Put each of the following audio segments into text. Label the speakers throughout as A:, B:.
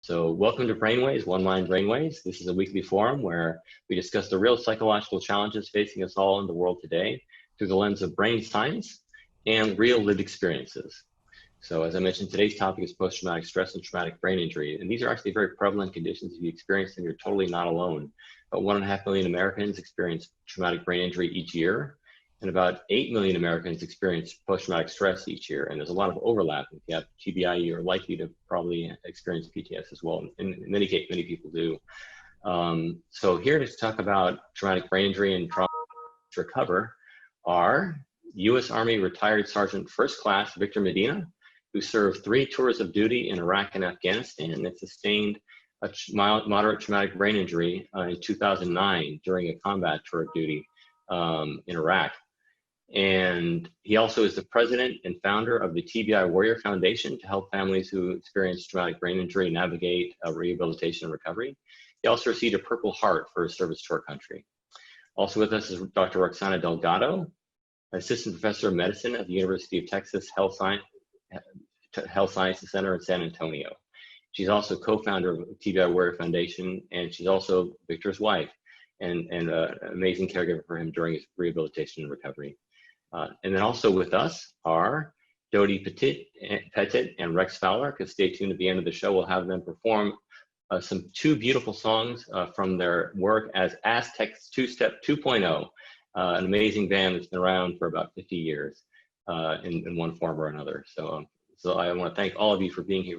A: So welcome to Brainwaves, One Mind Brainwaves. This is a weekly forum where we discuss the real psychological challenges facing us all in the world today through the lens of brain science and real lived experiences. So as I mentioned, today's topic is post-traumatic stress and traumatic brain injury. And these are actually very prevalent conditions. If you experience them, you're totally not alone. About 1.5 million Americans experience traumatic brain injury each year. And about 8 million Americans experience post-traumatic stress each year. And there's a lot of overlap. If you have TBI, you're likely to probably experience PTS as well. In many cases, many people do. So here to talk about traumatic brain injury and trauma to recover are U.S. Army retired Sergeant First Class Victor Medina, who served 3 tours of duty in Iraq and Afghanistan and sustained a moderate traumatic brain injury in 2009 during a combat tour of duty in Iraq. And he also is the president and founder of the TBI Warrior Foundation to help families who experience traumatic brain injury navigate rehabilitation and recovery. He also received a Purple Heart for his service to our country. Also with us is Dr. Roxana Delgado, assistant professor of medicine at the University of Texas Health Sciences Center in San Antonio. She's also co-founder of TBI Warrior Foundation, and she's also Victor's wife and an amazing caregiver for him during his rehabilitation and recovery. And then also with us are Dodi Petit and Rex Fowler, because stay tuned at the end of the show. We'll have them perform 2 beautiful songs from their work as Aztecs Two-Step 2.0, an amazing band that's been around for about 50 years in one form or another. So I want to thank all of you for being here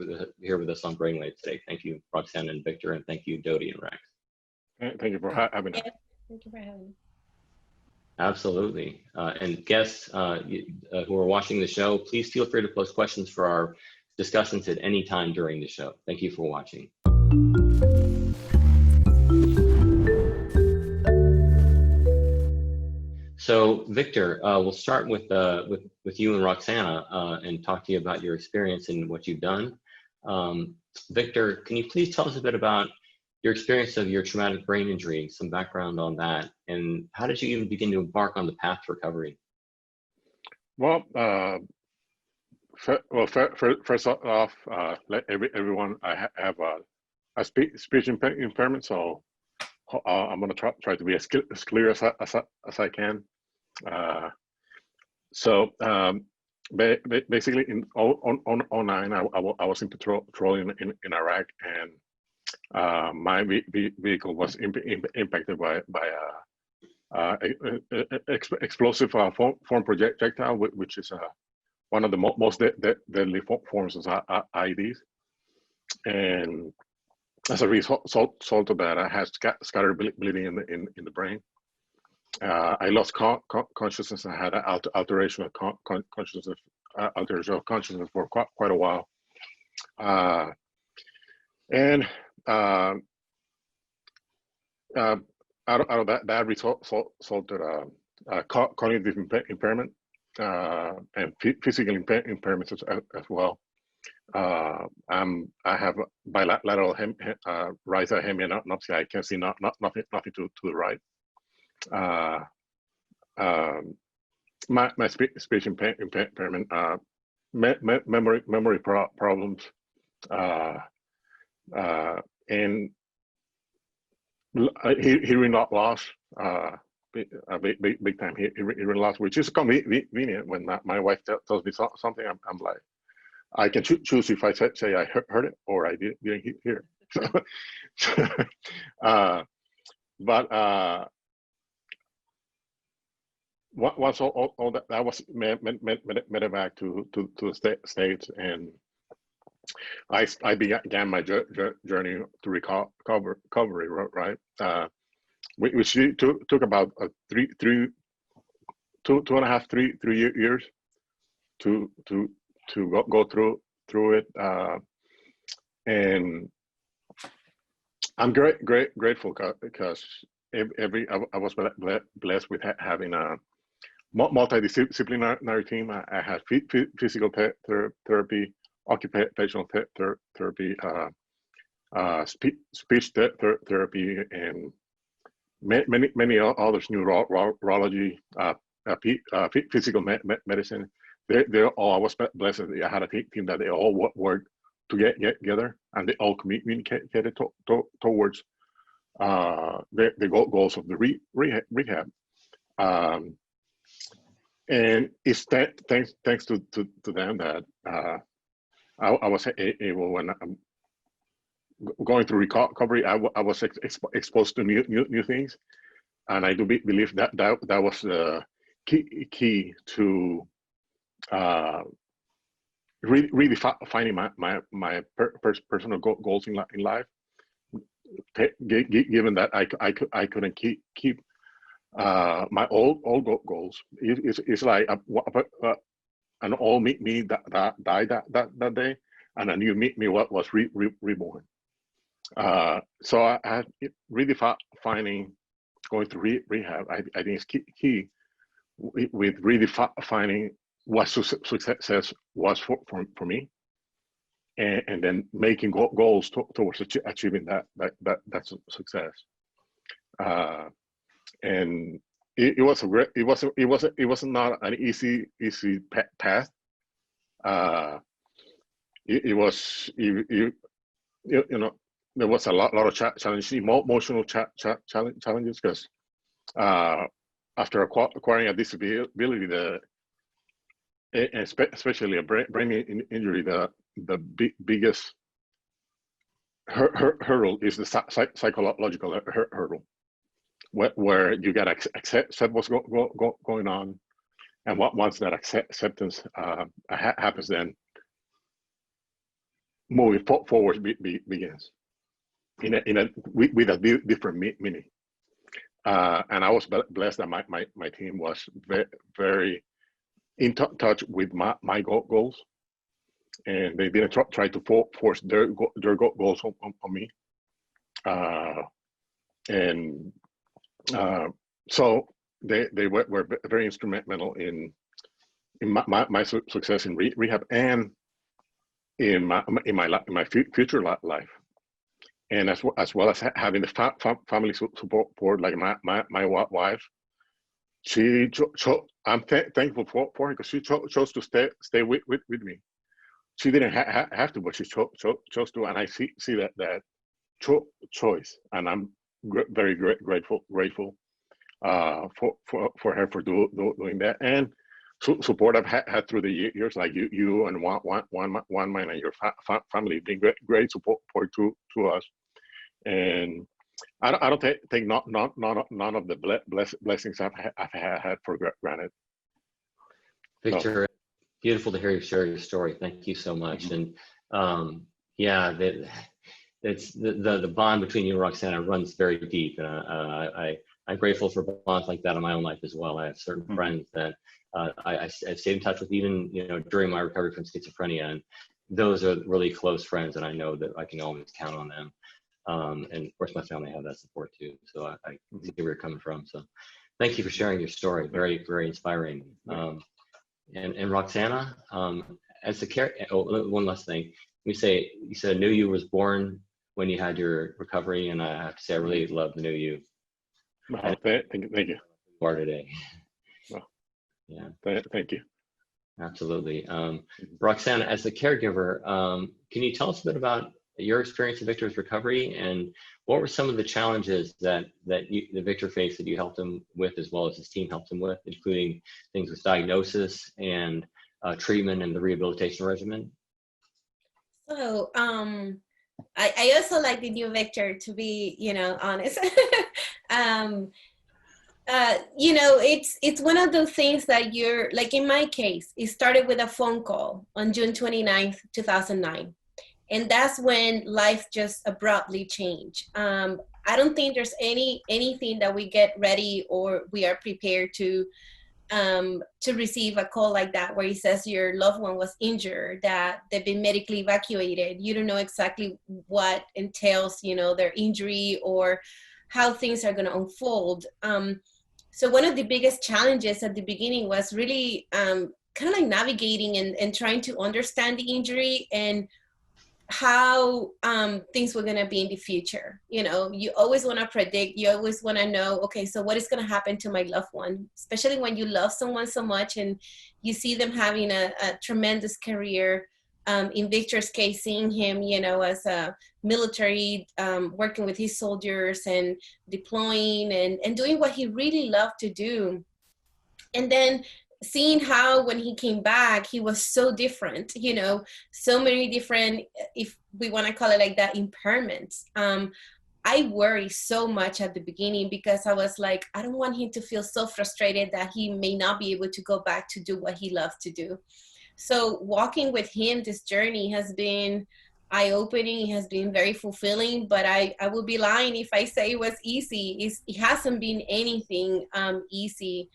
A: with us on Brainwaves today. Thank you, Roxanne and Victor, and thank you, Dodi and Rex.
B: Thank you for having us.
C: Thank you for having me.
A: Absolutely. And guests who are watching the show, please feel free to post questions for our discussions at any time during the show. Thank you for watching. So Victor, we'll start with you and Roxana and talk to you about your experience and what you've done. Victor, can you please tell us a bit about your experience of your traumatic brain injury, some background on that, and how did you even begin to embark on the path to recovery?
B: Well, first off, let everyone, I have a speech impairment, so I'm going to try to be as clear as I can. Basically, in 2009, I was in patrolling in Iraq, and my vehicle was impacted by explosive form projectile, which is one of the most deadly forms of IEDs. And as a result of that, I had scattered bleeding in the brain. I lost consciousness. I had an alteration of consciousness for quite a while. Out of that resulted cognitive impairment and physical impairments as well. I have bilateral right hemianopsia. I can see nothing to the right. My speech impairment, memory problems, and hearing loss, big time hearing loss, which is convenient when my wife tells me something. I'm like, I can choose if I say I heard it or I didn't hear it. But once all that was made back to the States, and I began my journey to recovery, right? Which took about 3 years to go through it, and I'm grateful because I was blessed with having a multidisciplinary team. I had physical therapy, occupational therapy, speech therapy, and many others, neurology, physical medicine. I was blessed. I had a team that they all worked get together, and they all communicated towards the goals of the rehab. And it's thanks to them that I was able, when I'm going through recovery, I was exposed to new things, and I do believe that was the key to really finding my personal goals in life. Given that I couldn't keep my old goals, it's like an old me that died that day, and a new me was reborn. So I really finding, going through rehab, I think it's key with really finding what success was for me, and then making goals towards achieving that success. And it was a great, it was not an easy path. It was, you know, there was a lot of challenges, emotional challenges, because after acquiring a disability, especially a brain injury, the biggest hurdle is the psychological hurdle, where you got to accept what's going on, and once that acceptance happens, then moving forward begins with a different meaning. And I was blessed that my team was very in touch with my goals, and they didn't try to force their goals on me. And so they were very instrumental in my success in rehab, and in my future life, and as well as having the family support, like my wife. I'm thankful for her, because she chose to stay with me. She didn't have to, but she chose to, and I see that choice, and I'm very grateful for her for doing that, and support I've had through the years, like you and one man and your family being great support to us. And I don't take none of the blessings I've had for granted.
A: Victor, beautiful to hear you share your story. Thank you so much.
B: Mm-hmm.
A: And yeah, it's the bond between you and Roxana runs very deep, and I'm grateful for bonds like that in my own life as well. I have certain
B: Mm-hmm.
A: friends that I've stayed in touch with, even during my recovery from schizophrenia, and those are really close friends, and I know that I can always count on them. And of course, my family have that support too. So I see where you're coming from. So thank you for sharing your story. Very, very inspiring. And Roxana, as the one last thing, you said New You was born when you had your recovery, and I have to say I really love the New You.
B: Thank you.
A: You are today.
B: Well,
A: yeah.
B: Thank you.
A: Absolutely. Roxana, as the caregiver, can you tell us a bit about your experience in Victor's recovery, and what were some of the challenges that Victor faced that you helped him with, as well as his team helped him with, including things with diagnosis and treatment and the rehabilitation regimen?
C: So I also like the new Victor, to be honest. It's one of those things that you're like, in my case, it started with a phone call on June 29th, 2009. And that's when life just abruptly changed. I don't think there's anything that we get ready or we are prepared to receive a call like that, where he says your loved one was injured, that they've been medically evacuated. You don't know exactly what entails, their injury or how things are going to unfold. So one of the biggest challenges at the beginning was really kind of like navigating and trying to understand the injury and how things were going to be in the future. You always want to predict, you always want to know, okay, so what is going to happen to my loved one, especially when you love someone so much and you see them having a tremendous career. In Victor's case, seeing him, as a military, working with his soldiers and deploying and doing what he really loved to do. And then seeing how when he came back, he was so different, so many different, if we want to call it like that, impairments. I worry so much at the beginning because I was like, I don't want him to feel so frustrated that he may not be able to go back to do what he loves to do. So walking with him, this journey has been eye-opening. It has been very fulfilling, but I would be lying if I say it was easy. It hasn't been anything easy.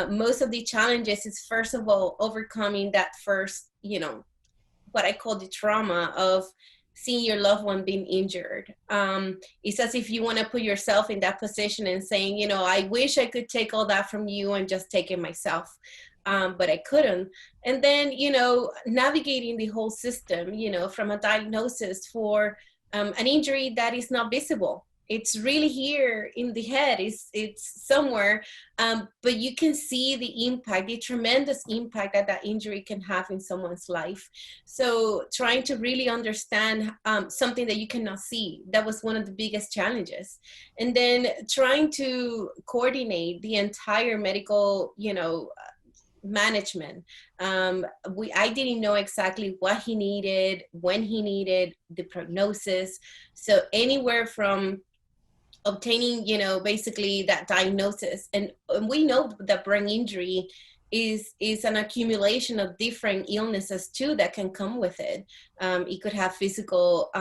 C: Most of the challenges is, first of all, overcoming that first, what I call the trauma of seeing your loved one being injured. It's as if you want to put yourself in that position and saying, I wish I could take all that from you and just take it myself. But I couldn't. And then, navigating the whole system, from a diagnosis for an injury that is not visible. It's really here in the head, it's somewhere, but you can see the impact, the tremendous impact that injury can have in someone's life. So trying to really understand something that you cannot see, that was one of the biggest challenges. And then trying to coordinate the entire medical, management. I didn't know exactly what he needed, when he needed, the prognosis. So anywhere from obtaining, basically that diagnosis. And we know that brain injury is an accumulation of different illnesses too that can come with it. It could have physical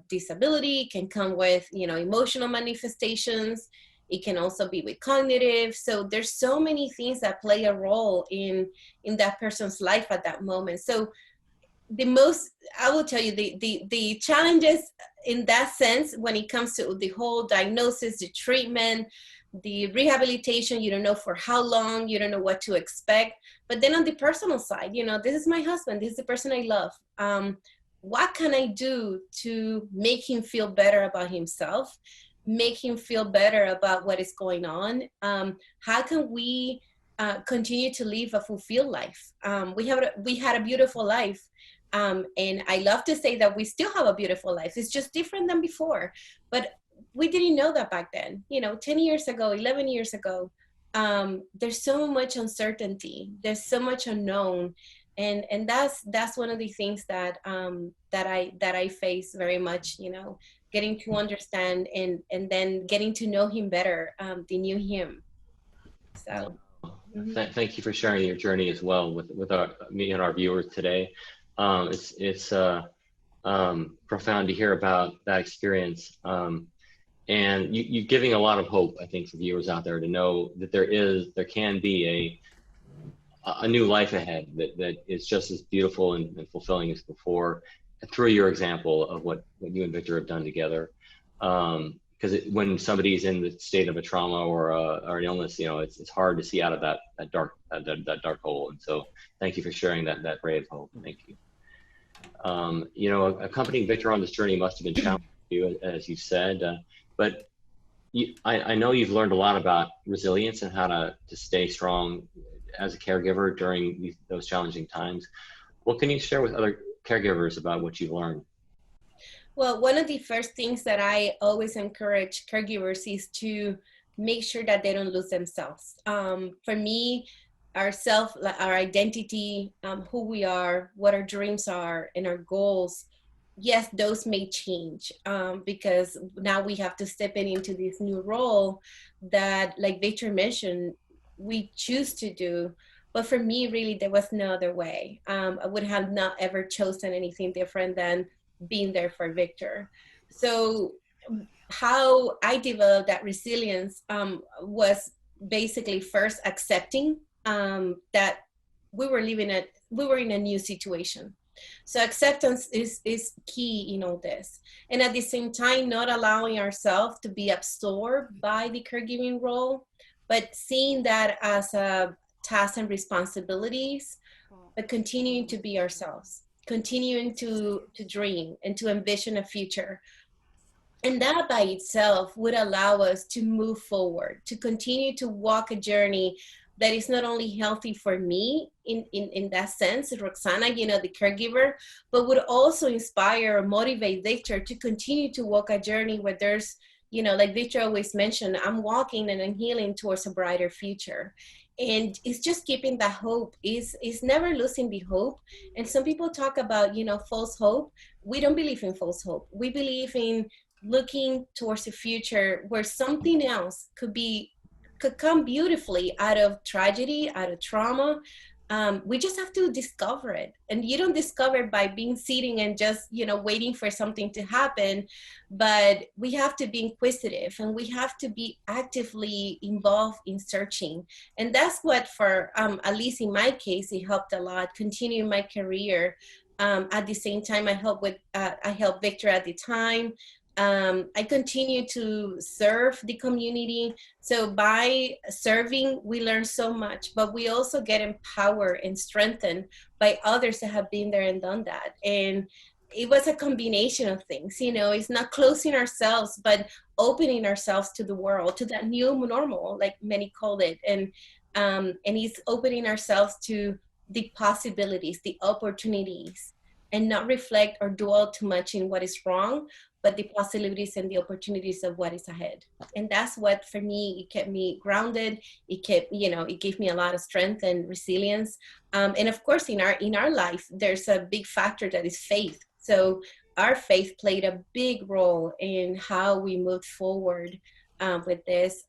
C: disability, it can come with, emotional manifestations. It can also be with cognitive. So there's so many things that play a role in that person's life at that moment. So I will tell you, the challenges in that sense, when it comes to the whole diagnosis, the treatment, the rehabilitation, you don't know for how long, you don't know what to expect. But then on the personal side, this is my husband, this is the person I love. What can I do to make him feel better about himself, make him feel better about what is going on? How can we continue to live a fulfilled life? We had a beautiful life. And I love to say that we still have a beautiful life. It's just different than before. But we didn't know that back then. 10 years ago, 11 years ago, there's so much uncertainty. There's so much unknown. And that's one of the things that I face very much, getting to understand and then getting to know him better, the new him. So.
A: Thank you for sharing your journey as well with me and our viewers today. It's profound to hear about that experience, and you giving a lot of hope, I think, for viewers out there to know that there can be a new life ahead that is just as beautiful and fulfilling as before, through your example of what you and Victor have done together. Because when somebody's in the state of a trauma or an illness, it's hard to see out of that dark hole. And so, thank you for sharing that ray of hope. Thank you. Accompanying Victor on this journey must have been challenging for you, as you said, but I know you've learned a lot about resilience and how to stay strong as a caregiver during those challenging times. What can you share with other caregivers about what you've learned?
C: Well, one of the first things that I always encourage caregivers is to make sure that they don't lose themselves. For me, our identity, who we are, what our dreams are, and our goals, yes, those may change because now we have to step into this new role that, like Victor mentioned, we choose to do. But for me, really, there was no other way. I would have not ever chosen anything different than being there for Victor. So how I developed that resilience was basically first accepting that we were in a new situation. So acceptance is key in all this. And at the same time, not allowing ourselves to be absorbed by the caregiving role, but seeing that as a task and responsibilities, but continuing to be ourselves, continuing to dream and to envision a future. And that by itself would allow us to move forward, to continue to walk a journey that is not only healthy for me in that sense, Roxana, you know, the caregiver, but would also inspire or motivate Victor to continue to walk a journey where there's, you know, like Victor always mentioned, I'm walking and I'm healing towards a brighter future. And it's just keeping that hope, is never losing the hope. And some people talk about, you know, false hope. We don't believe in false hope. We believe in looking towards a future where something else could come beautifully out of tragedy, out of trauma. We just have to discover it. And you don't discover it by being sitting and just, you know, waiting for something to happen, but we have to be inquisitive and we have to be actively involved in searching. And that's what, for at least in my case, it helped a lot, continuing my career. At the same time, I helped Victor at the time. I continue to serve the community. So by serving, we learn so much, but we also get empowered and strengthened by others that have been there and done that. And it was a combination of things, you know, it's not closing ourselves, but opening ourselves to the world, to that new normal, like many called it. And it's opening ourselves to the possibilities, the opportunities, and not reflect or dwell too much in what is wrong, but the possibilities and the opportunities of what is ahead. And that's what, for me, it kept me grounded. It kept, you know, it gave me a lot of strength and resilience. And of course, in our life, there's a big factor that is faith. So our faith played a big role in how we moved forward with this,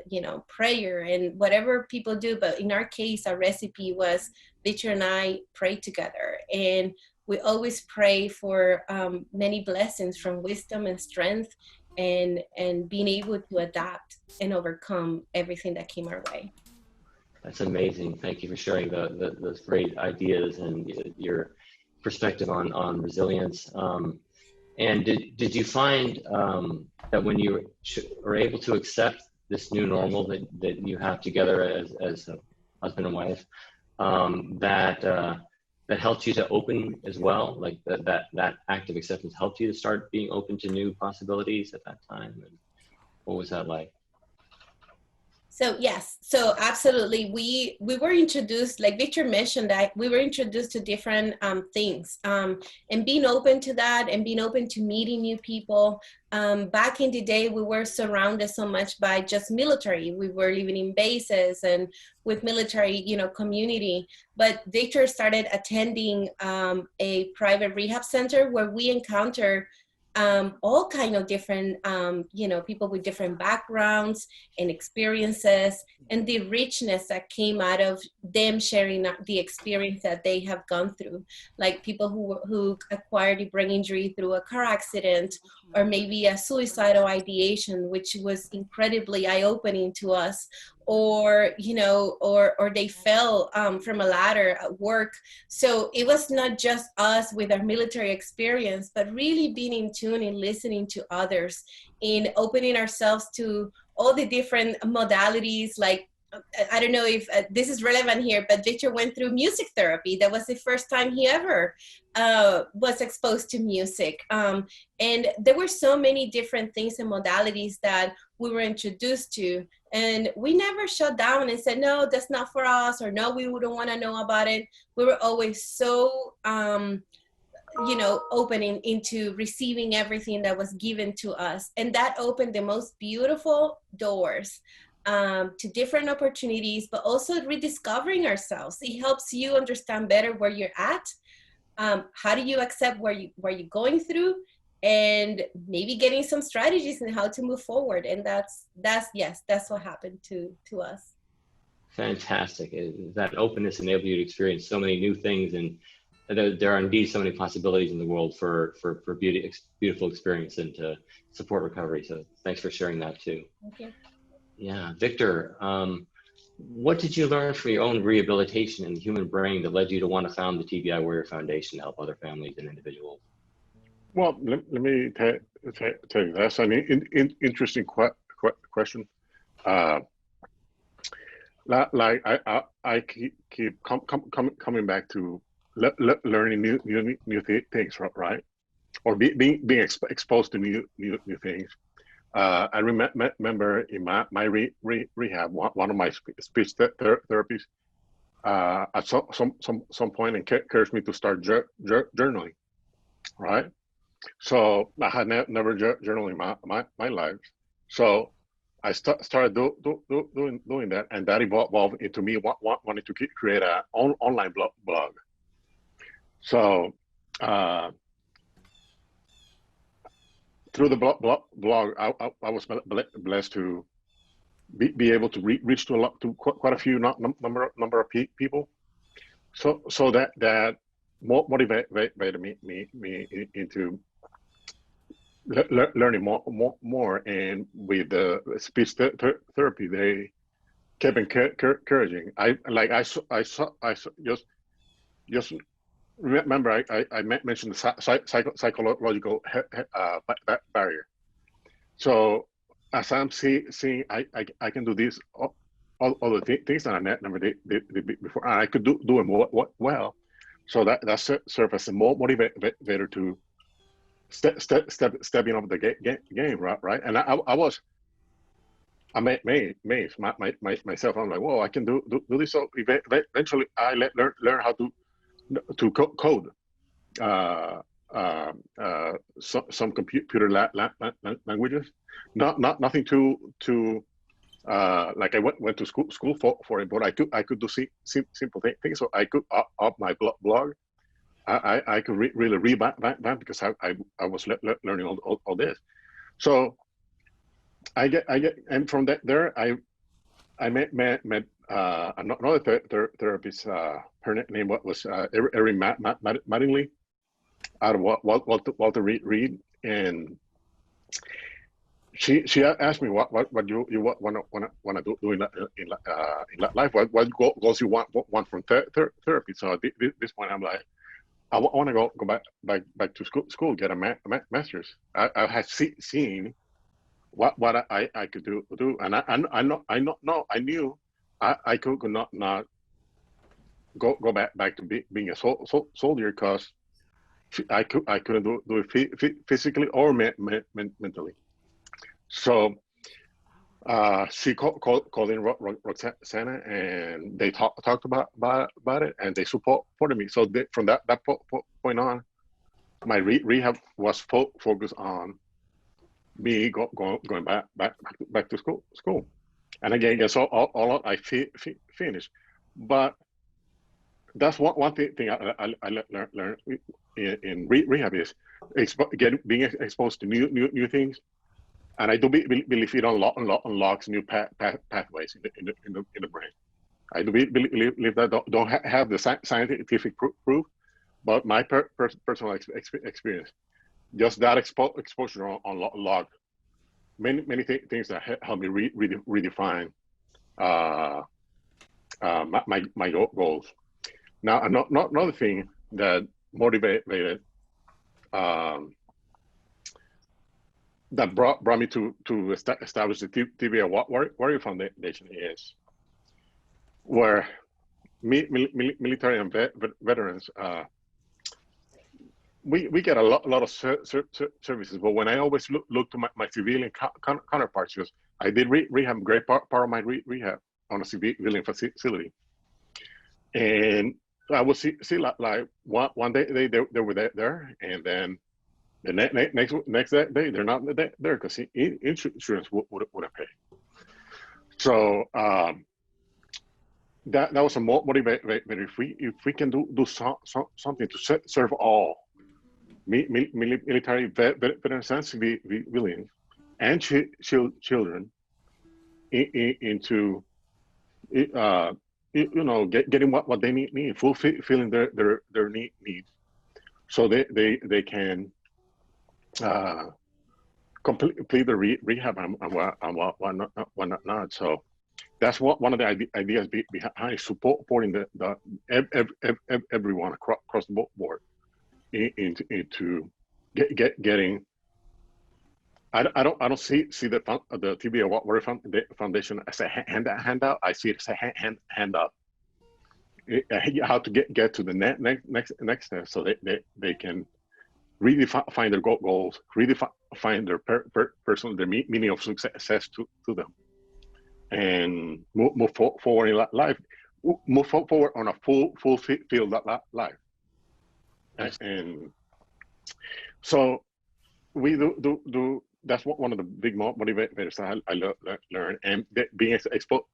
C: you know, prayer and whatever people do. But in our case, our recipe was Victor and I prayed together, and we always pray for many blessings from wisdom and strength, and being able to adapt and overcome everything that came our way.
A: That's amazing. Thank you for sharing those great ideas and your perspective on resilience. And did you find that when you were able to accept this new normal that you have together as a husband and wife, that helped you to open as well? Like that act of acceptance helped you to start being open to new possibilities at that time? And what was that like?
C: So yes, so absolutely, we were introduced, like Victor mentioned, that we were introduced to different things, and being open to that, and being open to meeting new people. Back in the day, we were surrounded so much by just military. We were living in bases and with military, you know, community. But Victor started attending a private rehab center where we encountered all kind of different, you know, people with different backgrounds and experiences, and the richness that came out of them sharing the experience that they have gone through. Like people who acquired a brain injury through a car accident, or maybe a suicidal ideation, which was incredibly eye-opening to us, or, you know, or they fell from a ladder at work. So it was not just us with our military experience, but really being in tune and listening to others, in opening ourselves to all the different modalities. Like, I don't know if this is relevant here, but Victor went through music therapy. That was the first time he ever was exposed to music. And there were so many different things and modalities that we were introduced to. And we never shut down and said, no, that's not for us, or no, we wouldn't want to know about it. We were always so, you know, opening into receiving everything that was given to us. And that opened the most beautiful doors to different opportunities, but also rediscovering ourselves. It helps you understand better where you're at. How do you accept where you're going through, and maybe getting some strategies on how to move forward. And that's what happened to us.
A: Fantastic. That openness enabled you to experience so many new things, and there are indeed so many possibilities in the world for beautiful experience and to support recovery. So thanks for sharing that too.
C: Thank you.
A: Yeah, Victor, what did you learn from your own rehabilitation in the human brain that led you to want to found the TBI Warrior Foundation to help other families and individuals?
B: Well, let me tell you, that's an interesting question. Like I keep coming back to learning new things, right? Or being exposed to new things. I remember in my rehab, one of my speech therapies at some point encouraged me to start journaling, right? So I had never journaled in my life. So I started doing that, and that evolved into me wanting to create an online blog. So through the blog, I was blessed to be able to reach to quite a few number of people. So that motivated me into learning more, and with the speech therapy, they kept encouraging. I saw just remember I mentioned the psychological barrier. So as I'm seeing I can do this all the things that I never did before, and I could do them well. So that served as a motivator to stepping up the game, right? And I was amazed myself. I'm like, whoa, I can do this. So eventually, I learn how to code some computer languages. Nothing too like I went to school for it, but I could do simple things. So I could up my blog. I could really revamp because I was learning all this. So I get, and from there I met another therapist. Her name was Erin Mattingly, out of Walter Reed, and she asked me what you want to do in life. What goals you want from therapy. So at this point, I'm like, I want to go back to school, get a master's. I had seen what I could do, and I knew I could not go back to being a soldier, because I couldn't do it physically or mentally. So she called in Roxana, and they talked about it, and they supported me. So from that point on, my rehab was focused on me going back to school. And again, so all I finished. But that's one thing I learned in rehab is being exposed to new things. And I do believe it unlocks new pathways in the brain. I do believe that don't have the scientific proof, but my personal experience, just that exposure unlocked many things that help me redefine my goals. Now, another thing that motivated that brought me to establish the TVA Warrior Foundation is where military and veterans, we get a lot of services, but when I always look to my civilian counterparts, because I did rehab, great part of my rehab on a civilian facility, and I would see like one day they were there, and then the next day they're not there because insurance wouldn't pay. So that was a motivator. If we can do something to serve all military veterans and civilians and children into getting what they need, fulfilling their needs, so they can complete the rehab and what not. So that's one of the ideas behind supporting everyone across the board into getting. I don't see the TVA Warrior Foundation as a handout. I see it as a handout. How to get to the next step, so they can redefine their goals, redefine find their personal, their meaning of success to them, and move forward in life, move forward on a fulfilled life. And so we do that's one of the big motivators I learned, and being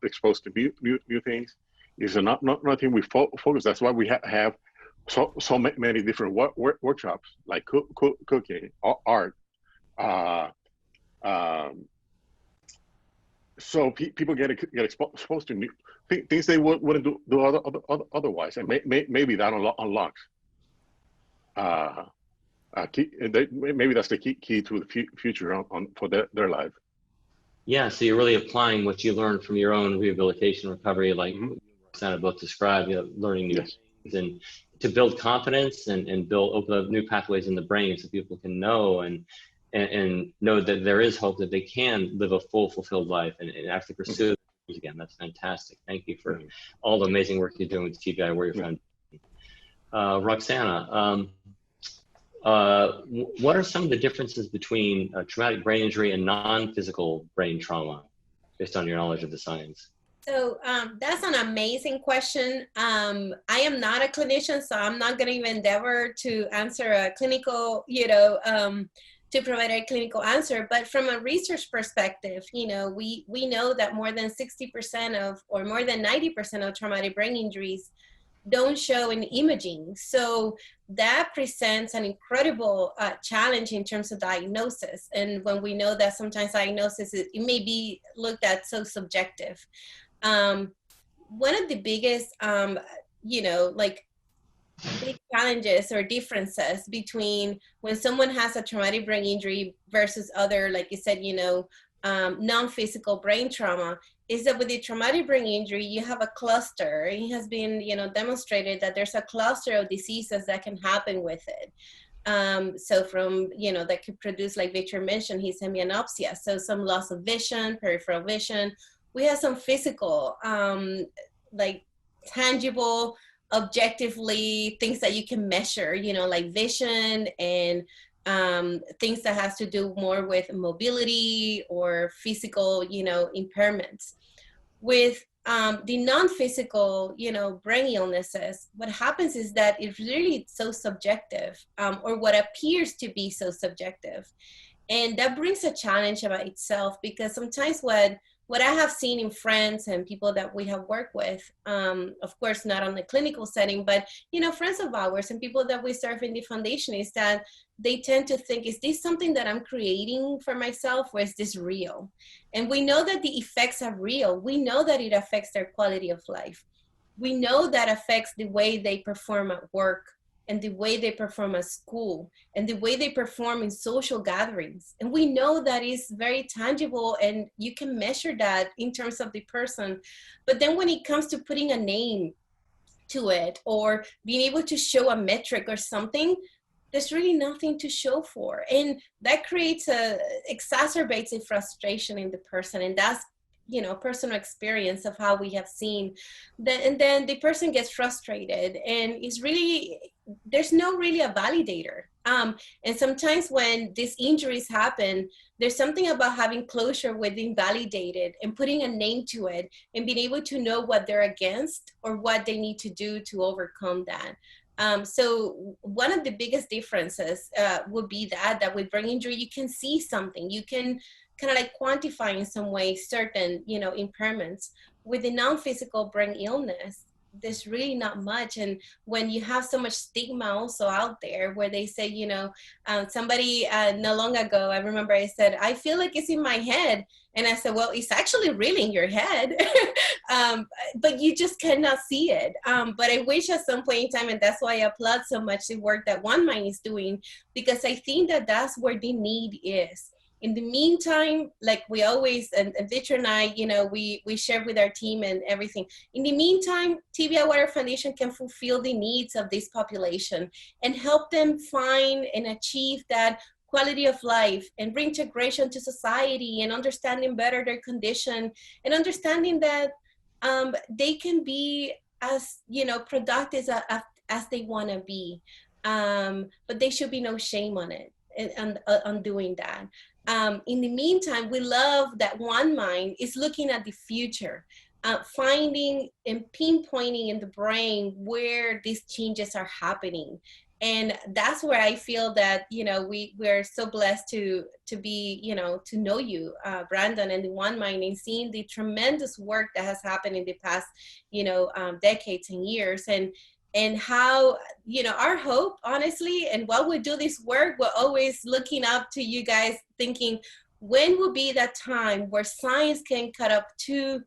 B: exposed to new things is not nothing we focus. That's why we have so many different workshops, like cooking, art. So people get exposed to new things they wouldn't do otherwise, and maybe that unlocks. Maybe that's the key to the future for their life.
A: Yeah, so you're really applying what you learned from your own rehabilitation recovery, like Roxana both described, learning new things, and to build confidence and open up new pathways in the brain so people can know and know that there is hope, that they can live a fulfilled life and actually pursue it again. That's fantastic. Thank you for all the amazing work you're doing with TBI Warrior Foundation. Roxana, what are some of the differences between traumatic brain injury and non-physical brain trauma, based on your knowledge of the science?
C: So that's an amazing question. I am not a clinician, so I'm not going to even endeavor to answer a clinical, to provide a clinical answer. But from a research perspective, we know that more than 60% of, or more than 90% of traumatic brain injuries don't show in imaging. So that presents an incredible challenge in terms of diagnosis. And when we know that sometimes diagnosis, it may be looked at so subjective. One of the biggest, big challenges or differences between when someone has a traumatic brain injury versus other, like you said, non-physical brain trauma, is that with the traumatic brain injury, you have a cluster. It has been, demonstrated that there's a cluster of diseases that can happen with it. So from, that could produce, like Victor mentioned, his hemianopsia. So some loss of vision, peripheral vision. We have some physical, tangible, objectively things that you can measure, like vision and things that has to do more with mobility or physical, impairments. With the non-physical, brain illnesses, what happens is that it's really so subjective, or what appears to be so subjective. And that brings a challenge about itself, because sometimes what I have seen in friends and people that we have worked with, of course, not on the clinical setting, but, friends of ours and people that we serve in the foundation, is that they tend to think, is this something that I'm creating for myself, or is this real? And we know that the effects are real. We know that it affects their quality of life. We know that affects the way they perform at work, and the way they perform at school, and the way they perform in social gatherings. And we know that is very tangible, and you can measure that in terms of the person. But then when it comes to putting a name to it, or being able to show a metric or something, there's really nothing to show for. And that exacerbates a frustration in the person. And that's, personal experience of how we have seen that. And then the person gets frustrated, and there's no really a validator. And sometimes when these injuries happen, there's something about having closure with being validated and putting a name to it, and being able to know what they're against or what they need to do to overcome that. So one of the biggest differences would be that with brain injury, you can see something, you can kind of like quantify in some way certain, impairments. With the non-physical brain illness, there's really not much. And when you have so much stigma also out there, where they say, somebody not long ago, I remember I said, I feel like it's in my head. And I said, well, it's actually really in your head, but you just cannot see it. But I wish at some point in time, and that's why I applaud so much the work that One Mind is doing, because I think that that's where the need is. In the meantime, like we always, and Victor and I, we share with our team and everything. In the meantime, TBI Warrior Foundation can fulfill the needs of this population and help them find and achieve that quality of life and reintegration to society, and understanding better their condition, and understanding that they can be as, productive as they want to be. But there should be no shame on it. on doing that. In the meantime, we love that One Mind is looking at the future, finding and pinpointing in the brain where these changes are happening. And that's where I feel that, you know, we're so blessed to be, you know, to know you, Brandon, and the One Mind, and seeing the tremendous work that has happened in the past, you know, decades and years, and how, you know, our hope, honestly, and while we do this work, we're always looking up to you guys, thinking, when will be that time where science can cut up to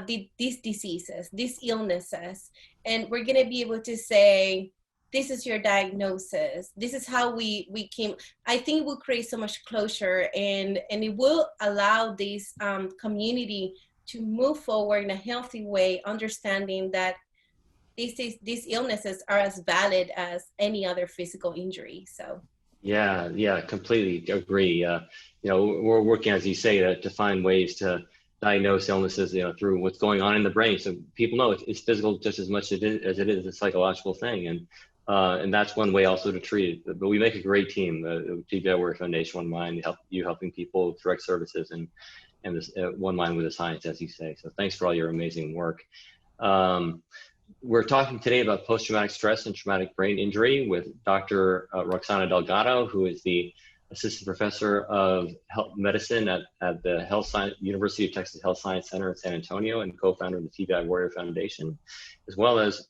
C: these diseases, these illnesses, and we're going to be able to say, this is your diagnosis, this is how we came. I think it will create so much closure, and it will allow this community to move forward in a healthy way, understanding that these illnesses are as valid as any other physical injury. So
A: yeah, completely agree. You know, we're working, as you say, to find ways to diagnose illnesses, you know, through what's going on in the brain, so people know it's physical just as much as it is a psychological thing, and that's one way also to treat it. But we make a great team, the TBI Warrior Foundation, One Mind, helping people with direct services, and this One Mind with the science, as you say. So thanks for all your amazing work. We're talking today about post-traumatic stress and traumatic brain injury with Dr. Roxana Delgado, who is the Assistant Professor of Health Medicine at the University of Texas Health Science Center in San Antonio, and co-founder of the TBI Warrior Foundation, as well as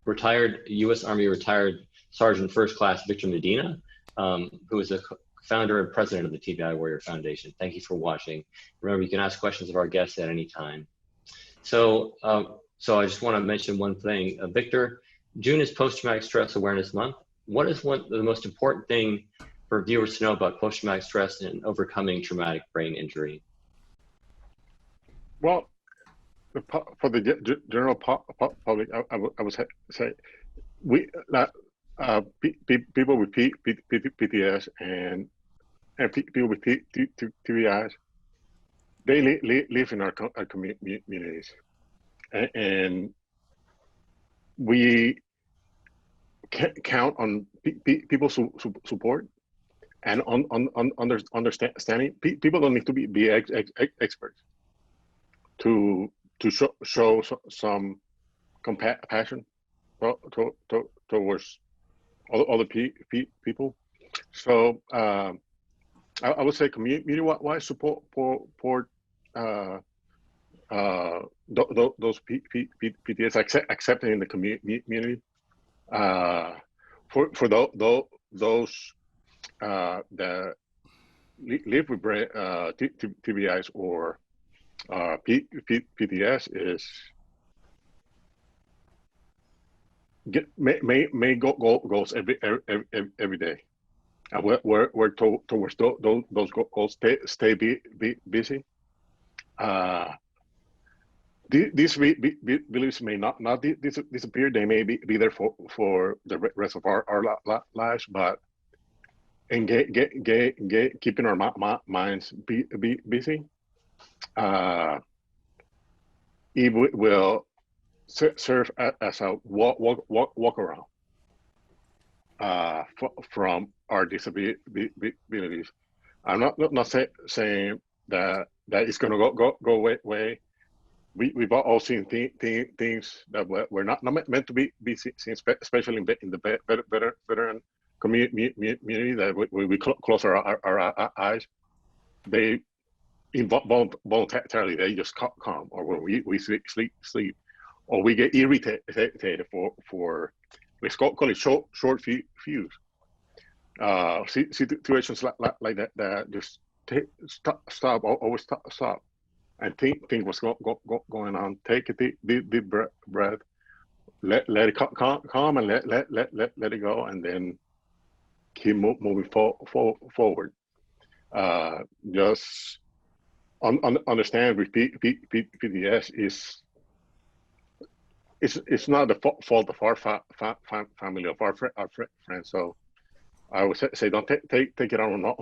A: retired U.S. Army retired Sergeant First Class Victor Medina, who is the founder and president of the TBI Warrior Foundation. Thank you for watching. Remember, you can ask questions of our guests at any time. So I just want to mention one thing. Victor, June is Post-Traumatic Stress Awareness Month. What is the most important thing for viewers to know about post-traumatic stress and overcoming traumatic brain injury?
B: Well, for the general public, I would say people with PTS and people with TBIs, they live in our communities, and we count on people's support and understanding. People don't need to be experts to show some compassion towards other people. So I would say community-wide support for those PTS accepting in the community. For those that live with TBIs or PTS is may goals every day. We're towards those goals. Stay busy. These beliefs may not disappear. They may be there for the rest of our lives, but keeping our minds busy, it will serve as a walk around from our disabilities. I'm not saying that it's going to go away. We've all seen things that were not meant to be seen, especially in the veteran community, that we close our eyes. They involuntarily, they just calm, or when we sleep, or we get irritated for let's call it short fuse. Situations like that just stop, always stop. And think what's going on. Take a deep breath. Let it calm, and let it go, and then keep moving forward. Just understand with PTS it's not the fault of our family, of our friends. So I would say don't take it on no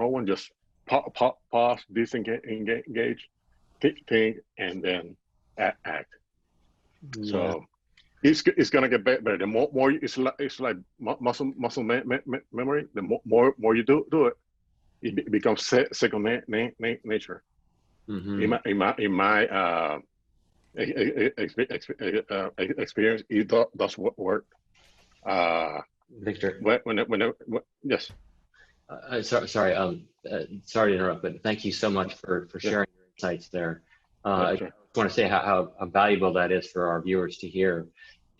B: one. Just pause, disengage, think, and then act.
A: Yeah.
B: So it's gonna get better. The more it's like muscle memory. The more you do it, it becomes second nature.
A: Mm-hmm.
B: In my experience, it does work.
A: Victor,
B: yes.
A: sorry, sorry to interrupt, but thank you so much for sharing your insights there. I
B: Sure.
A: want to say how valuable that is for our viewers to hear,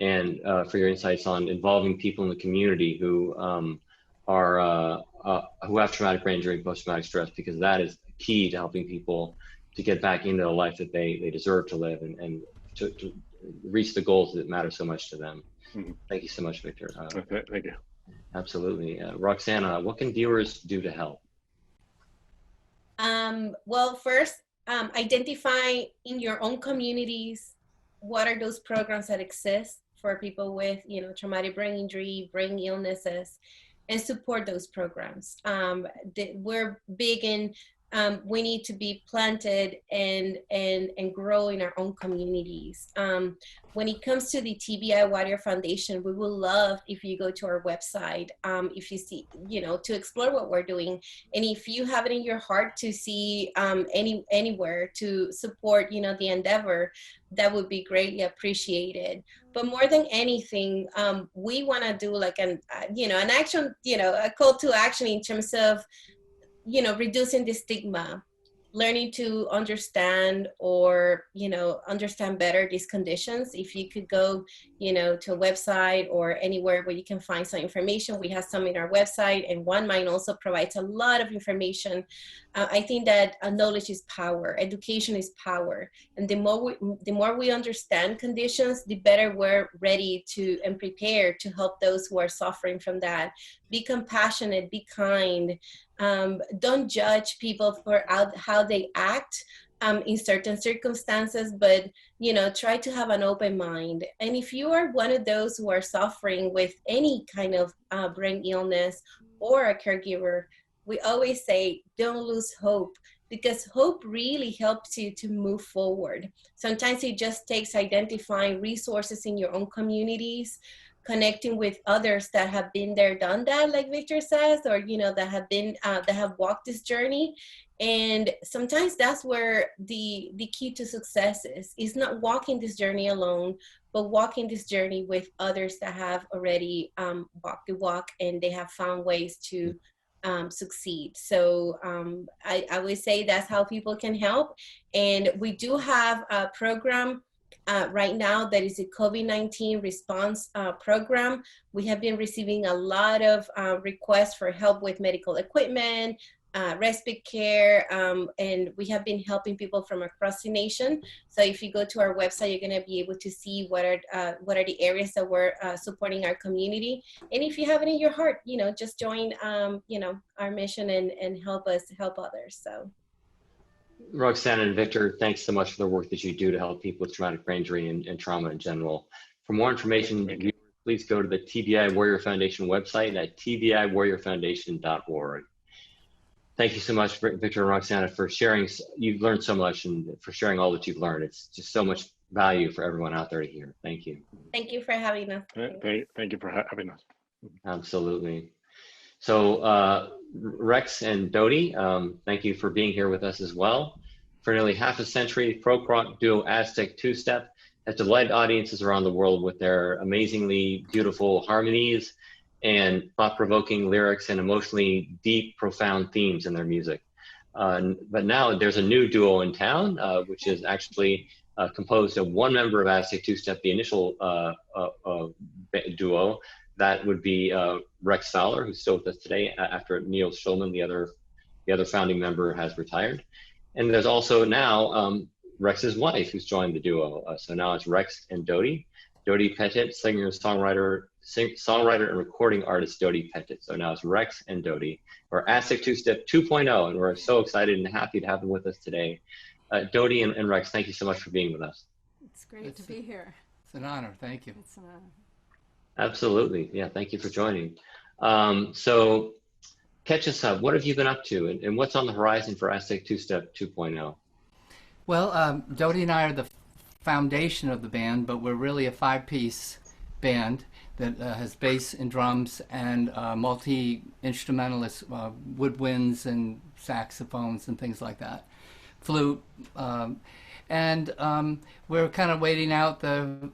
A: and for your insights on involving people in the community who who have traumatic brain injury and post-traumatic stress, because that is key to helping people to get back into the life that they deserve to live, and to reach the goals that matter so much to them.
B: Mm-hmm.
A: Thank you so much, Victor.
B: Thank you.
A: Absolutely. Roxana, what can viewers do to help?
C: Well, first, identify in your own communities what are those programs that exist for people with, traumatic brain injury, brain illnesses, and support those programs. We're big in we need to be planted and grow in our own communities. When it comes to the TBI Warrior Foundation, we would love if you go to our website, if you see, to explore what we're doing. And if you have it in your heart to see anywhere to support, the endeavor, that would be greatly appreciated. But more than anything, we want to do like an action, a call to action in terms of, reducing the stigma, learning to understand or, understand better these conditions. If you could go, to a website or anywhere where you can find some information, we have some in our website, and One Mind also provides a lot of information. I think that knowledge is power, education is power. And the more we understand conditions, the better we're ready to and prepared to help those who are suffering from that. Be compassionate, be kind. Don't judge people for how they act in certain circumstances, but try to have an open mind. And if you are one of those who are suffering with any kind of brain illness or a caregiver, we always say don't lose hope, because hope really helps you to move forward. Sometimes it just takes identifying resources in your own communities, connecting with others that have been there, done that, like Victor says, or that have walked this journey. And sometimes that's where the key to success is not walking this journey alone, but walking this journey with others that have already walked the walk, and they have found ways to succeed. So I would say that's how people can help. And we do have a program right now that is a COVID-19 response program. We have been receiving a lot of requests for help with medical equipment, respite care, and we have been helping people from across the nation. So if you go to our website, you're going to be able to see what are the areas that we're supporting our community. And if you have it in your heart, just join our mission and help us help others. So
A: Roxana and Victor, thanks so much for the work that you do to help people with traumatic brain injury and trauma in general. For more information, please go to the TBI Warrior Foundation website at tbiwarriorfoundation.org. Thank you so much, Victor and Roxana, for sharing. You've learned so much, and for sharing all that you've learned. It's just so much value for everyone out there to hear. Thank you.
C: Thank you for having us.
B: Thank you for having us.
A: Absolutely. So Rex and Dodi, thank you for being here with us as well. For nearly half a century, folk rock duo Aztec Two Step has delighted audiences around the world with their amazingly beautiful harmonies and thought-provoking lyrics and emotionally deep, profound themes in their music. But now there's a new duo in town, which is actually composed of one member of Aztec Two Step, the initial duo. That would be Rex Fowler, who's still with us today after Neil Schulman, the other founding member, has retired. And there's also now Rex's wife, who's joined the duo. So now it's Rex and Dodi. Dodi Petit, singer, songwriter, and recording artist Dodi Petit. So now it's Rex and Dodi, or Aztec Two Step 2.0, and we're so excited and happy to have them with us today. Dodi and Rex, thank you so much for being with us.
D: It's great to be here.
E: It's an honor. Thank you.
D: It's an honor.
A: Absolutely. Yeah, thank you for joining. So catch us up. What have you been up to, and what's on the horizon for Aztec Two Step 2.0?
E: Well, Dodi and I are the
D: foundation of the band, but we're really a 5-piece band that has bass and drums and multi-instrumentalists, woodwinds and saxophones and things like that, flute, and we're kind of waiting out the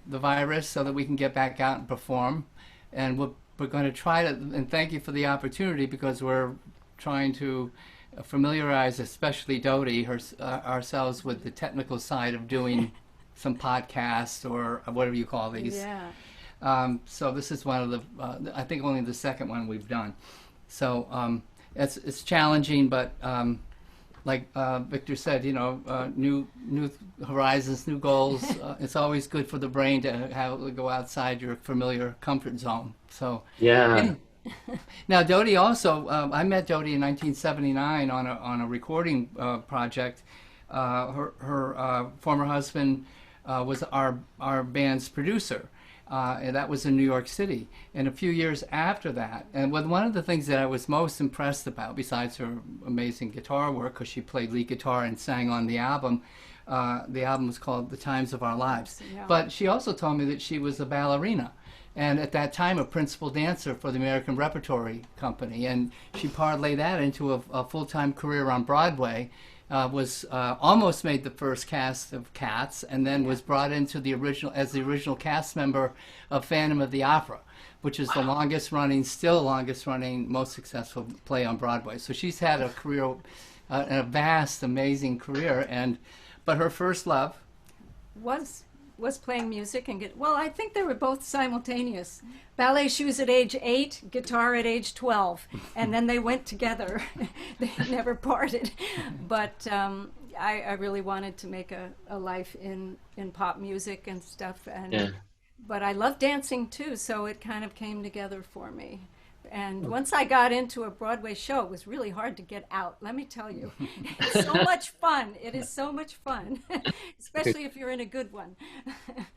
D: virus so that we can get back out and perform, and we're going to try to, and thank you for the opportunity, because we're trying to familiarize, especially Dodie, ourselves with the technical side of doing some podcasts or whatever you call these.
E: Yeah.
D: So this is one of the, I think only the second one we've done. So it's challenging, but like Victor said, new horizons, new goals. It's always good for the brain to go outside your familiar comfort zone. So
A: Yeah.
D: now Dodie also, I met Dodie in 1979 on a recording project. Her former husband was our band's producer. And that was in New York City. And a few years after that, and one of the things that I was most impressed about, besides her amazing guitar work, because she played lead guitar and sang on the album was called The Times of Our Lives.
E: Yeah.
D: But she also told me that she was a ballerina, and at that time a principal dancer for the American Repertory Company. And she parlayed that into a full-time career on Broadway. Was almost made the first cast of Cats, and then was brought into the original cast member of Phantom of the Opera, which is the longest running, most successful play on Broadway. So she's had a career, a vast, amazing career, but her first love
E: was playing music and well, I think they were both simultaneous. Ballet shoes at age 8, guitar at age 12, and then they went together. They never parted. But I really wanted to make a life in pop music and stuff, but I love dancing too, so it kind of came together for me. And once I got into a Broadway show, it was really hard to get out, let me tell you. It's so much fun. It is so much fun, especially if you're in a good one.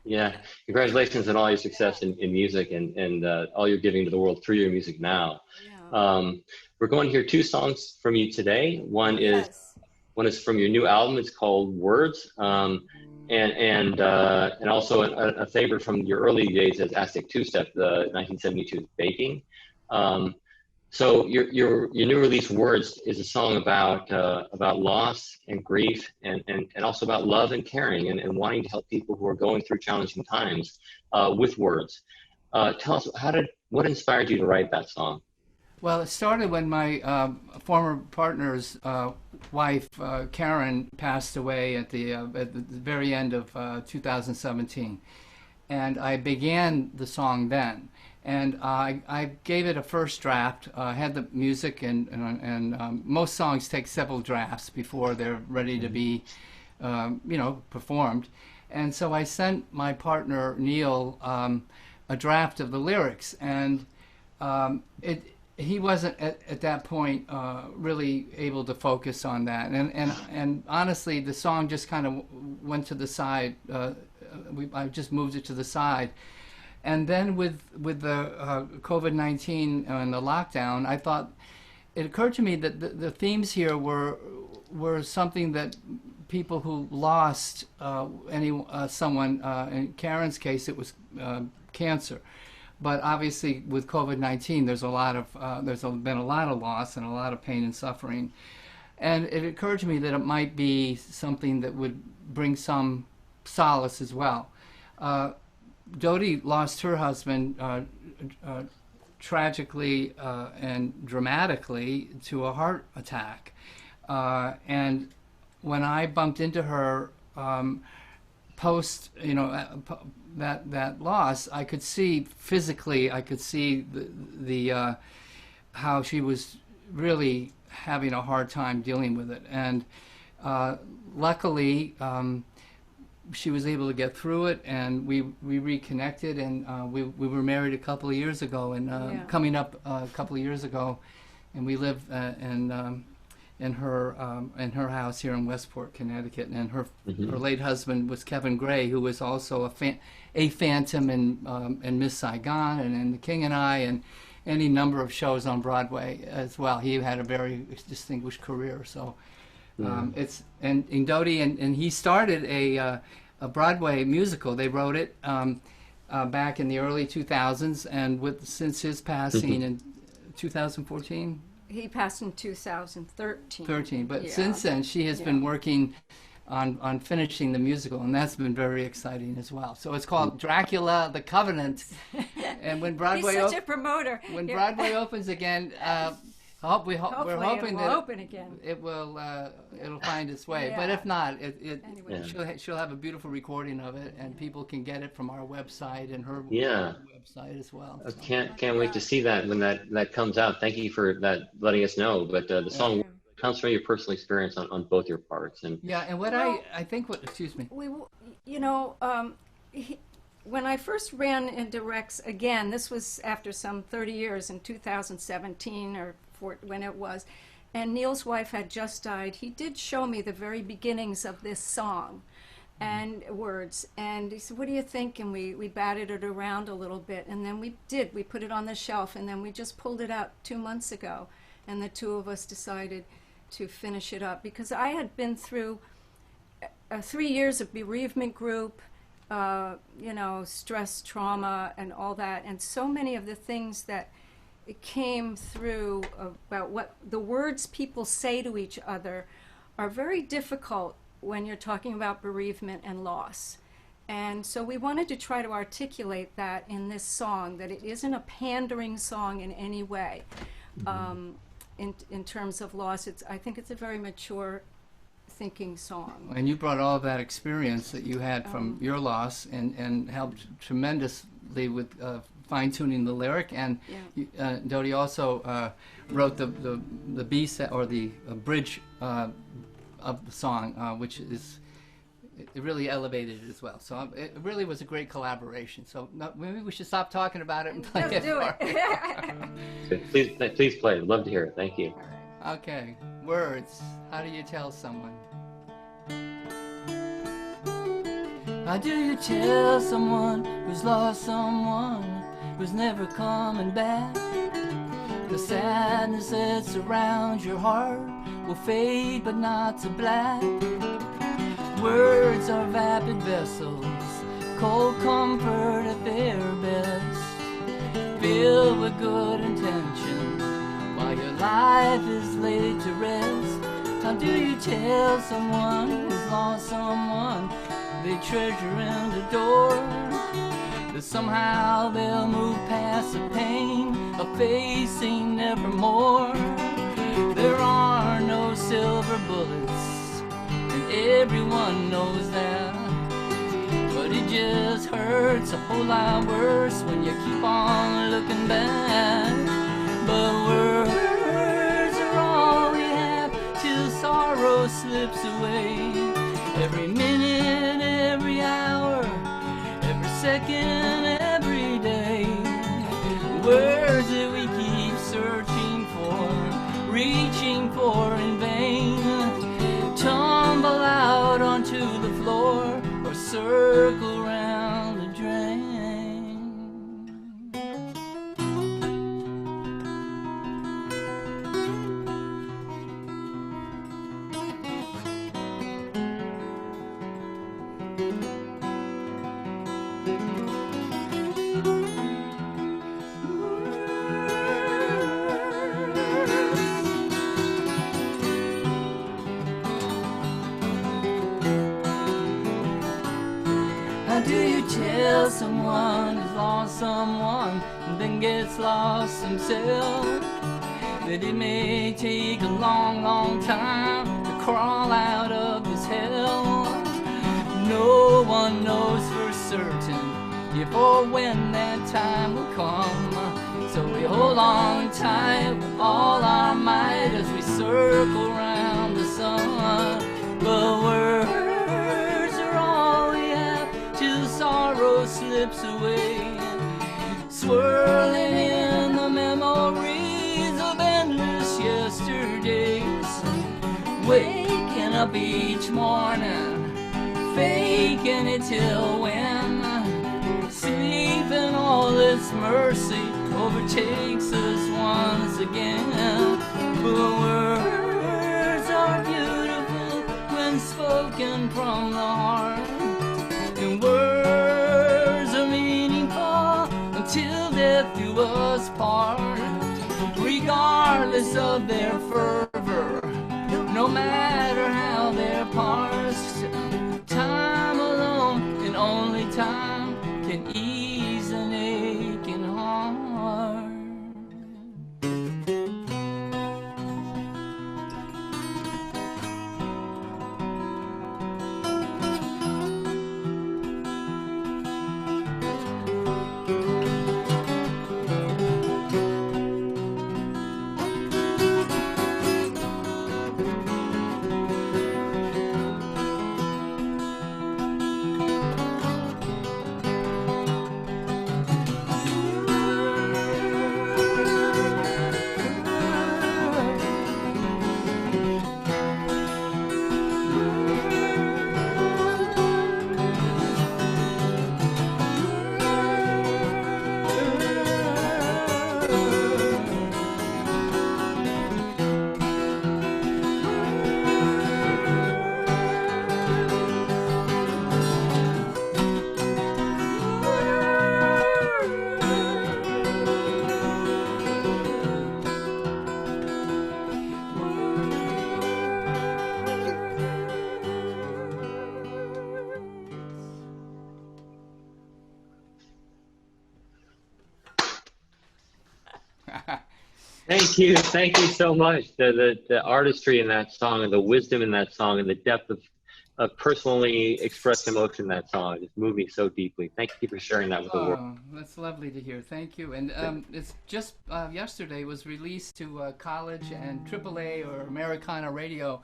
A: Yeah, congratulations on all your success in music and all you're giving to the world through your music now.
E: Yeah.
A: We're going to hear 2 songs from you today. One is from your new album. It's called Words, and also a favorite from your early days as Aztec Two-Step, the 1972 Baking. So your new release Words is a song about loss and grief and also about love and caring and wanting to help people who are going through challenging times with words. Tell us, what inspired you to write that song?
D: Well, it started when my former partner's wife, Karen, passed away at the very end of 2017. And I began the song then. And I gave it a first draft. I had the music, and most songs take several drafts before they're ready to be, performed. And so I sent my partner, Neil, a draft of the lyrics. And he wasn't at that point really able to focus on that. And honestly, the song just kind of went to the side. I just moved it to the side. And then with the COVID-19 and the lockdown, I thought it occurred to me that the themes here were something that people who lost someone. In Karen's case, it was cancer, but obviously with COVID-19, there's been a lot of loss and a lot of pain and suffering. And it occurred to me that it might be something that would bring some solace as well. Dodie lost her husband tragically and dramatically to a heart attack. And when I bumped into her post, that loss, I could see physically, the how she was really having a hard time dealing with it. And luckily, she was able to get through it, and we reconnected, and we were married a couple of years ago, and coming up a couple of years ago, and we live in her house here in Westport, Connecticut. And her late husband was Kevin Gray, who was also a Phantom in Miss Saigon and in The King and I, and any number of shows on Broadway as well. He had a very distinguished career. So It's and Dodie and he started a Broadway musical. They wrote it back in the early 2000s, and since his passing in 2014.
E: He passed in 2013.
D: But
E: Yeah.
D: since then, she has been working on finishing the musical, and that's been very exciting as well. So it's called Dracula: The Covenant, and when Broadway
E: He's such a promoter.
D: when
E: Yeah.
D: Broadway opens again, we're
E: Hopefully
D: hoping
E: it will
D: that
E: open again.
D: it will it'll find its way. But
E: Yeah.
D: if not,
E: Anyway.
D: she'll have a beautiful recording of it, and people can get it from our website and her
A: Yeah.
D: website as well.
A: I
D: So.
A: can't wait to see that when that comes out. Thank you for that, letting us know. But the song comes from your personal experience on both your parts. And
D: Yeah, and what
E: Well,
D: I think what excuse me.
E: When I first ran into Rex again, this was after some 30 years in 2017 or when it was, and Neil's wife had just died. He did show me the very beginnings of this song and words, and he said, "What do you think?" And we batted it around a little bit, and then we put it on the shelf, and then we just pulled it out 2 months ago, and the two of us decided to finish it up, because I had been through 3 years of bereavement group, stress, trauma, and all that. And so many of the things that it came through about what the words people say to each other are very difficult when you're talking about bereavement and loss. And so we wanted to try to articulate that in this song, that it isn't a pandering song in any way. In terms of loss, I think it's a very mature thinking song.
D: And you brought all of that experience that you had from your loss and helped tremendously with fine-tuning the lyric. And Dodie also wrote the B-set or the bridge of the song, which is it really elevated it as well. So it really was a great collaboration. So maybe we should stop talking about it and play
E: Let's
D: it.
E: do
D: for
E: it.
A: please play. I'd love to hear it. Thank you.
D: Okay, words. How do you tell someone? How do you tell someone who's lost someone who's never coming back? The sadness that surrounds your heart will fade but not to black. Words are vapid vessels, cold comfort at their best, filled with good intention while your life is laid to rest. How do you tell someone who's lost someone they treasure and adore, that somehow they'll move past the pain of facing nevermore? There are no silver bullets, and everyone knows that, but it just hurts a whole lot worse when you keep on looking back. But words are all we have till sorrow slips away. Every minute, every hour, every second, every day. Words that we keep searching for, reaching for in vain, tumble out onto the floor or circle round the drain. How do you tell someone who's lost someone and then gets lost himself, that it may take a long, long time to crawl out of this hell? No one knows for certain if or when that time will come, so we hold on tight with all our might as we circle round the sun. But words are all we have till sorrow slips away, swirling in the memories of endless yesterdays. Waking up each morning, faking it till when sleep in all its mercy overtakes us once again. But words are beautiful regardless of their fervor, no matter how they're parsed. Time alone, and only time, can ease an aching heart.
A: Thank you so much. The artistry in that song, and the wisdom in that song, and the depth of personally expressed emotion in that song just moved me so deeply. Thank you for sharing that with the world.
D: Oh, that's lovely to hear. Thank you. And it's just yesterday was released to college and AAA or Americana radio.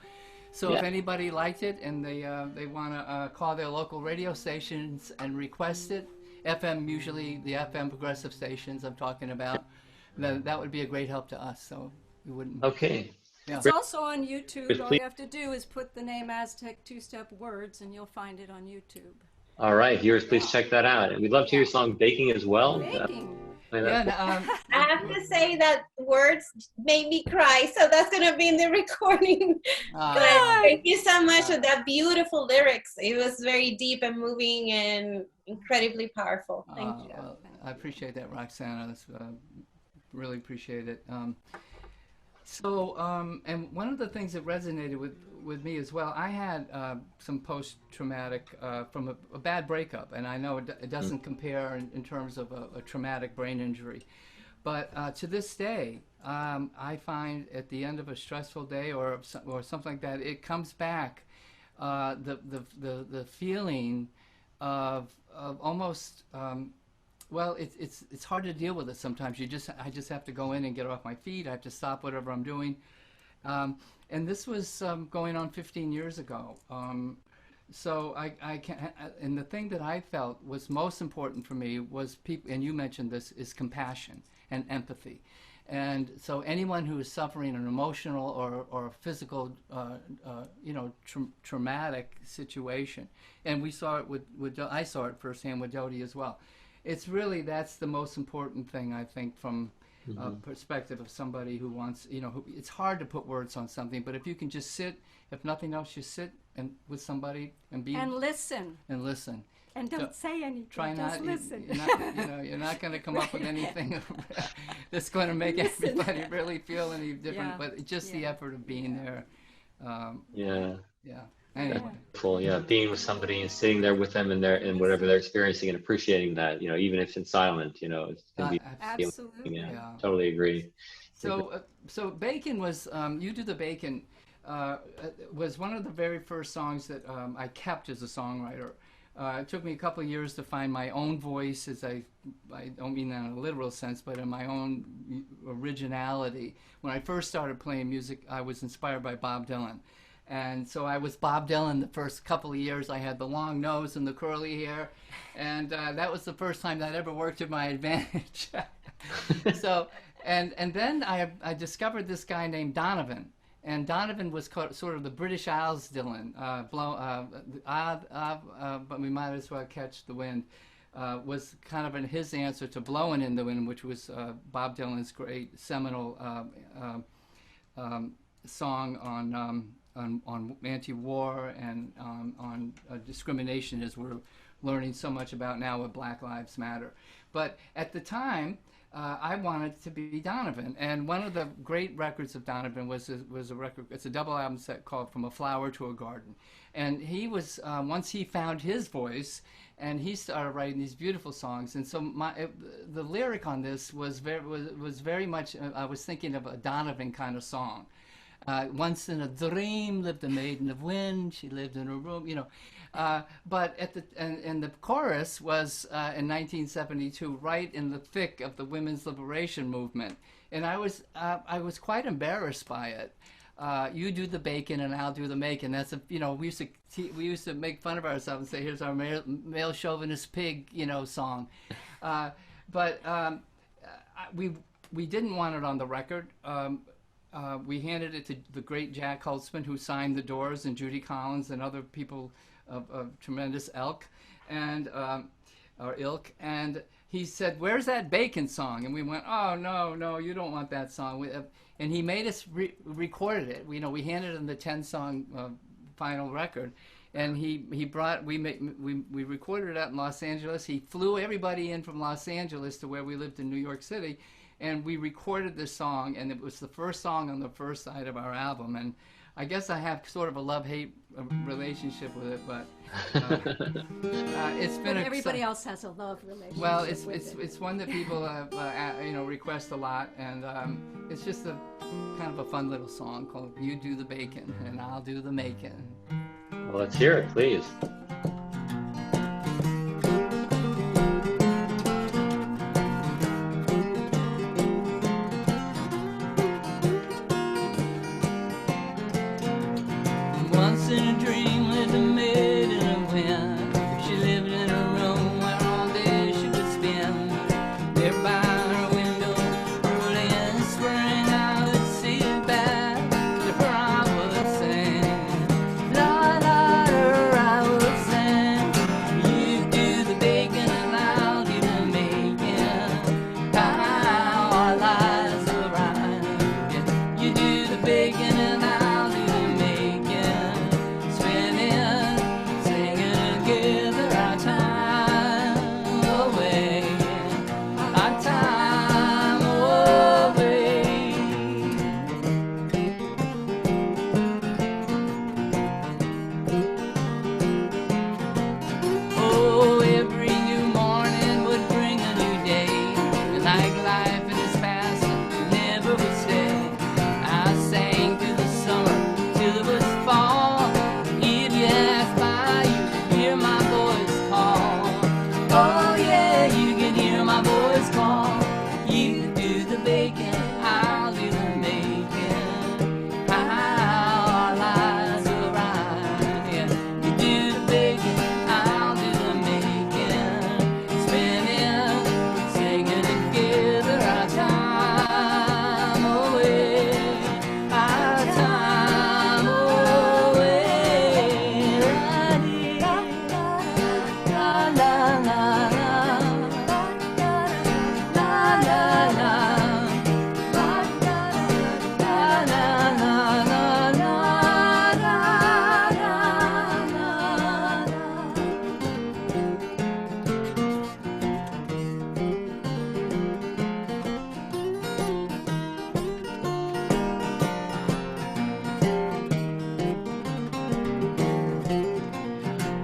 D: So if anybody liked it and they want to call their local radio stations and request it, FM, usually the FM progressive stations I'm talking about, that would be a great help to us. So we wouldn't.
A: Okay.
D: Yeah.
E: It's also on YouTube.
A: But
E: All
A: please-
E: you have to do is put the name Aztec Two-Step Words, and you'll find it on YouTube.
A: All right, viewers, please check that out. And we'd love to hear your song "Baking" as well.
E: Baking.
A: Play that.
D: Yeah,
C: I have to say that words made me cry, so that's gonna be in the recording. Thank you so much for that beautiful lyrics. It was very deep and moving and incredibly powerful. Thank you.
D: well, I appreciate that, Roxana. That's, really appreciate it. And one of the things that resonated with me as well, I had some post-traumatic from a bad breakup, and I know it doesn't compare in terms of a traumatic brain injury, but to this day, I find at the end of a stressful day or something like that, it comes back, the feeling of almost. Well, it's hard to deal with it sometimes. I just have to go in and get off my feet. I have to stop whatever I'm doing. And this was going on 15 years ago. So I can't, and the thing that I felt was most important for me was people, and you mentioned this, is compassion and empathy. And so anyone who is suffering an emotional or physical, traumatic situation, and we saw it I saw it firsthand with Dodie as well. It's really, that's the most important thing, I think, from a perspective of somebody who wants, it's hard to put words on something, but if you can just sit, if nothing else, just sit with somebody and
E: listen.
D: And listen.
E: And don't say anything.
D: Try
E: just
D: not,
E: listen.
D: You're not going to come up with anything that's going to make everybody really feel any different,
E: Yeah.
D: but just the effort of being there.
A: Yeah.
D: Anyway.
A: Full, being with somebody and sitting there with them and whatever they're experiencing and appreciating that, even if it's silent, it's gonna be
E: Absolutely.
A: yeah, totally agree.
D: So Bacon was, You Do the Bacon was one of the very first songs that I kept as a songwriter. It took me a couple of years to find my own voice, as I don't mean that in a literal sense, but in my own originality. When I first started playing music, I was inspired by Bob Dylan. And so I was Bob Dylan the first couple of years. I had the long nose and the curly hair, and that was the first time that ever worked to my advantage. So, and then I discovered this guy named Donovan, and Donovan was sort of the British Isles Dylan, but we might as well catch the wind. Was kind of his answer to Blowing in the Wind, which was Bob Dylan's great seminal song on anti-war and on discrimination, as we're learning so much about now with Black Lives Matter. But at the time, I wanted to be Donovan. And one of the great records of Donovan was a record. It's a double album set called "From a Flower to a Garden." And he was once he found his voice, and he started writing these beautiful songs. And so the lyric on this was very much. I was thinking of a Donovan kind of song. Once in a dream lived a maiden of wind. She lived in a room, you know. But at the chorus was in 1972, right in the thick of the women's liberation movement, and I was quite embarrassed by it. You do the bacon and I'll do the making. That's we used to make fun of ourselves and say, here's our male chauvinist pig, song. But we didn't want it on the record. We handed it to the great Jack Holtzman, who signed The Doors, and Judy Collins and other people of tremendous ilk, and he said, "Where's that bacon song?" And we went, "Oh no, you don't want that song." And he made us recorded it. We handed him the 10-song final record, and we recorded it out in Los Angeles. He flew everybody in from Los Angeles to where we lived in New York City, and we recorded this song, and it was the first song on the first side of our album. And I guess I have sort of a love-hate relationship with it, but it's been.
E: But everybody else has a love relationship.
D: Well, it's one that people request a lot, and it's just a kind of a fun little song called "You Do the Bacon and I'll Do the Making."
A: Well, let's hear it, please.
D: Once in a dream lived a maiden of wind. She lived in a room where all day she would spend. There by her window, early in the spring, I would see it back. To her I would sing, la la, to her I would sing. You do the baking and I'll do the making. How our lives will rhyme. You do the baking and I'll do the making.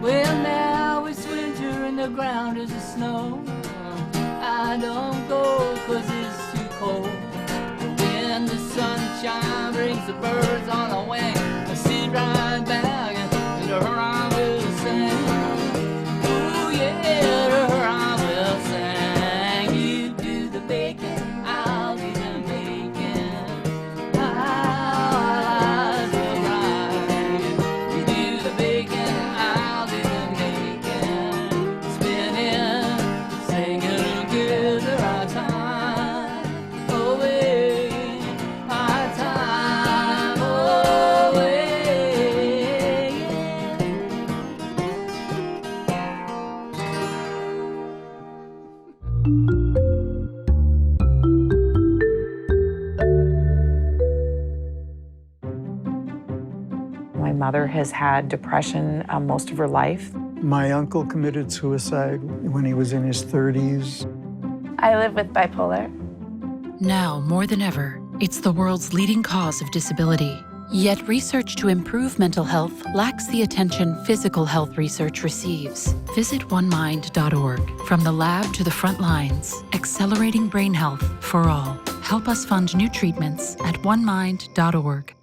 D: Well, now it's winter and the ground is a snow. I don't go 'cause it's too cold. When the sunshine brings the birds on the wing, I sit right back and to her I will sing. Ooh yeah, to her I will sing. You do the baking, I'll do the making. Our lives will rhyme. You do the baking, I'll do the making. Spinning, singing together our time away, our time away.
F: My mother has had depression most of her life.
G: My uncle committed suicide when he was in his 30s.
H: I live with bipolar.
G: Now, more than ever, it's the world's leading cause of disability. Yet research to improve mental health lacks the attention physical health research receives. Visit onemind.org. From the lab to the front lines, accelerating brain health for all. Help us fund new treatments at onemind.org.